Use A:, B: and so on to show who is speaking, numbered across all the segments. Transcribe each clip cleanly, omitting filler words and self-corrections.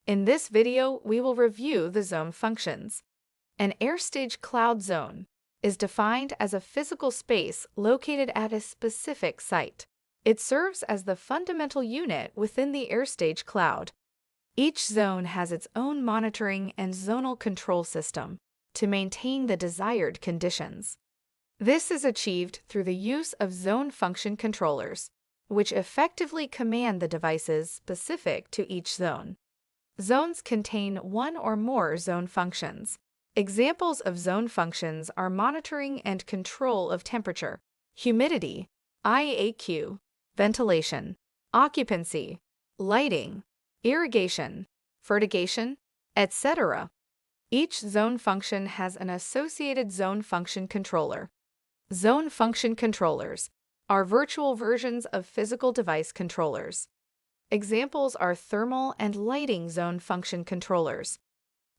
A: In this video, we will review the zone functions. An airstage cloud zone is defined as a physical space located at a specific site. It serves as the fundamental unit within the airstage cloud. Each zone has its own monitoring and zonal control system to maintain the desired conditions. This is achieved through the use of zone function controllers, which effectively command the devices specific to each zone. Zones contain one or more zone functions. Examples of zone functions are monitoring and control of temperature, humidity, IAQ, ventilation, occupancy, lighting, irrigation, fertigation, etc. Each zone function has an associated zone function controller. Zone function controllers are virtual versions of physical device controllers. Examples are thermal and lighting zone function controllers.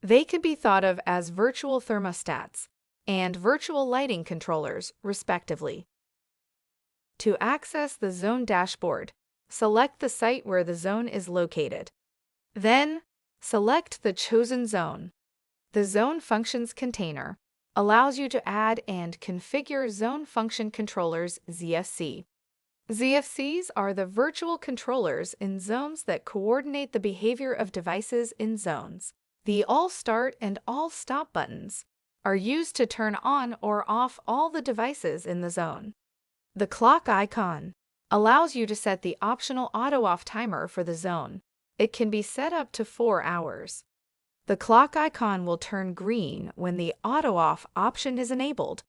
A: They can be thought of as virtual thermostats and virtual lighting controllers, respectively. To access the zone dashboard, select the site where the zone is located. Then, select the chosen zone. The Zone Functions container allows you to add and configure Zone Function Controllers (ZFC). ZFCs are the virtual controllers in zones that coordinate the behavior of devices in zones. The All Start and All Stop buttons are used to turn on or off all the devices in the zone. The clock icon allows you to set the optional auto-off timer for the zone. It can be set up to 4 hours. The clock icon will turn green when the auto-off option is enabled.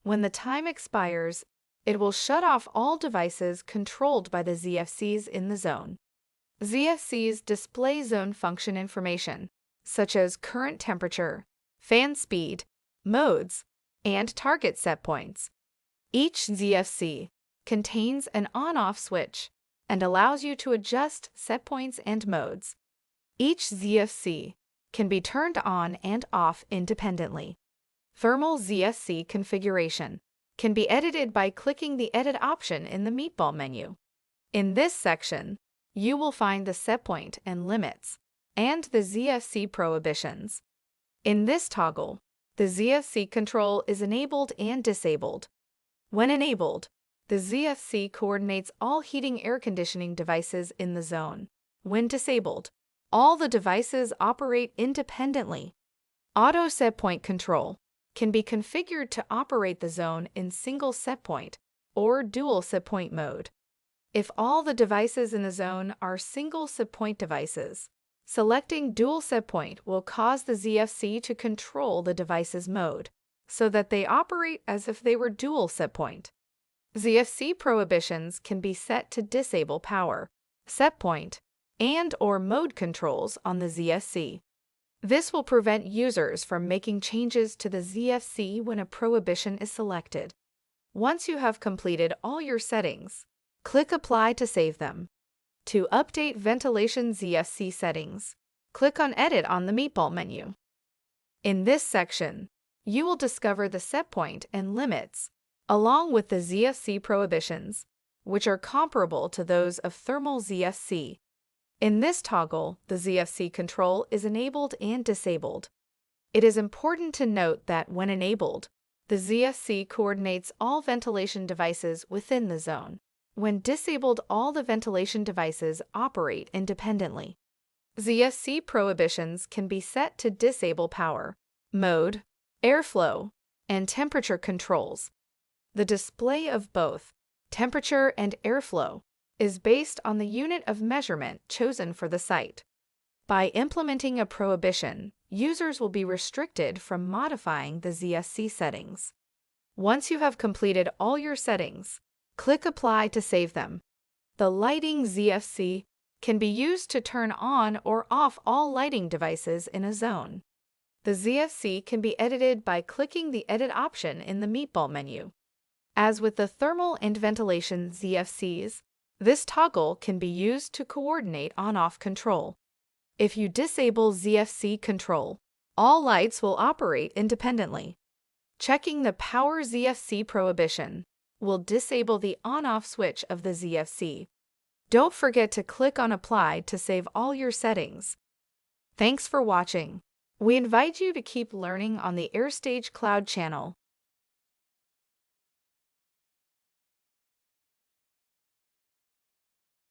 A: When the time expires, it will shut off all devices controlled by the ZFCs in the zone. ZFCs display zone function information, such as current temperature, fan speed, modes, and target set points. Each ZFC contains an on-off switch and allows you to adjust set points and modes. Each ZFC can be turned on and off independently. Thermal ZFC configuration can be edited by clicking the Edit option in the meatball menu. In this section, you will find the setpoint and limits and the ZFC prohibitions. In this toggle, the ZFC control is enabled and disabled. When enabled, the ZFC coordinates all heating air conditioning devices in the zone. When disabled, all the devices operate independently. Auto setpoint control can be configured to operate the zone in single setpoint or dual setpoint mode. If all the devices in the zone are single setpoint devices, selecting dual setpoint will cause the ZFC to control the device's mode so that they operate as if they were dual setpoint. ZFC prohibitions can be set to disable power, setpoint, and/or mode controls on the ZFC. This will prevent users from making changes to the ZFC when a prohibition is selected. Once you have completed all your settings, click Apply to save them. To update ventilation ZFC settings, click on Edit on the meatball menu. In this section, you will discover the setpoint and limits, along with the ZFC prohibitions, which are comparable to those of thermal ZFC. In this toggle, the ZFC control is enabled and disabled. It is important to note that when enabled, the ZFC coordinates all ventilation devices within the zone. When disabled, all the ventilation devices operate independently. ZFC prohibitions can be set to disable power, mode, airflow, and temperature controls. The display of both temperature and airflow is based on the unit of measurement chosen for the site. By implementing a prohibition, users will be restricted from modifying the ZFC settings. Once you have completed all your settings, click Apply to save them. The lighting ZFC can be used to turn on or off all lighting devices in a zone. The ZFC can be edited by clicking the Edit option in the meatball menu. As with the thermal and ventilation ZFCs, this toggle can be used to coordinate on-off control. If you disable ZFC control, all lights will operate independently. Checking the Power ZFC prohibition will disable the on-off switch of the ZFC. Don't forget to click on Apply to save all your settings. Thanks for watching. We invite you to keep learning on the AirStage Cloud channel.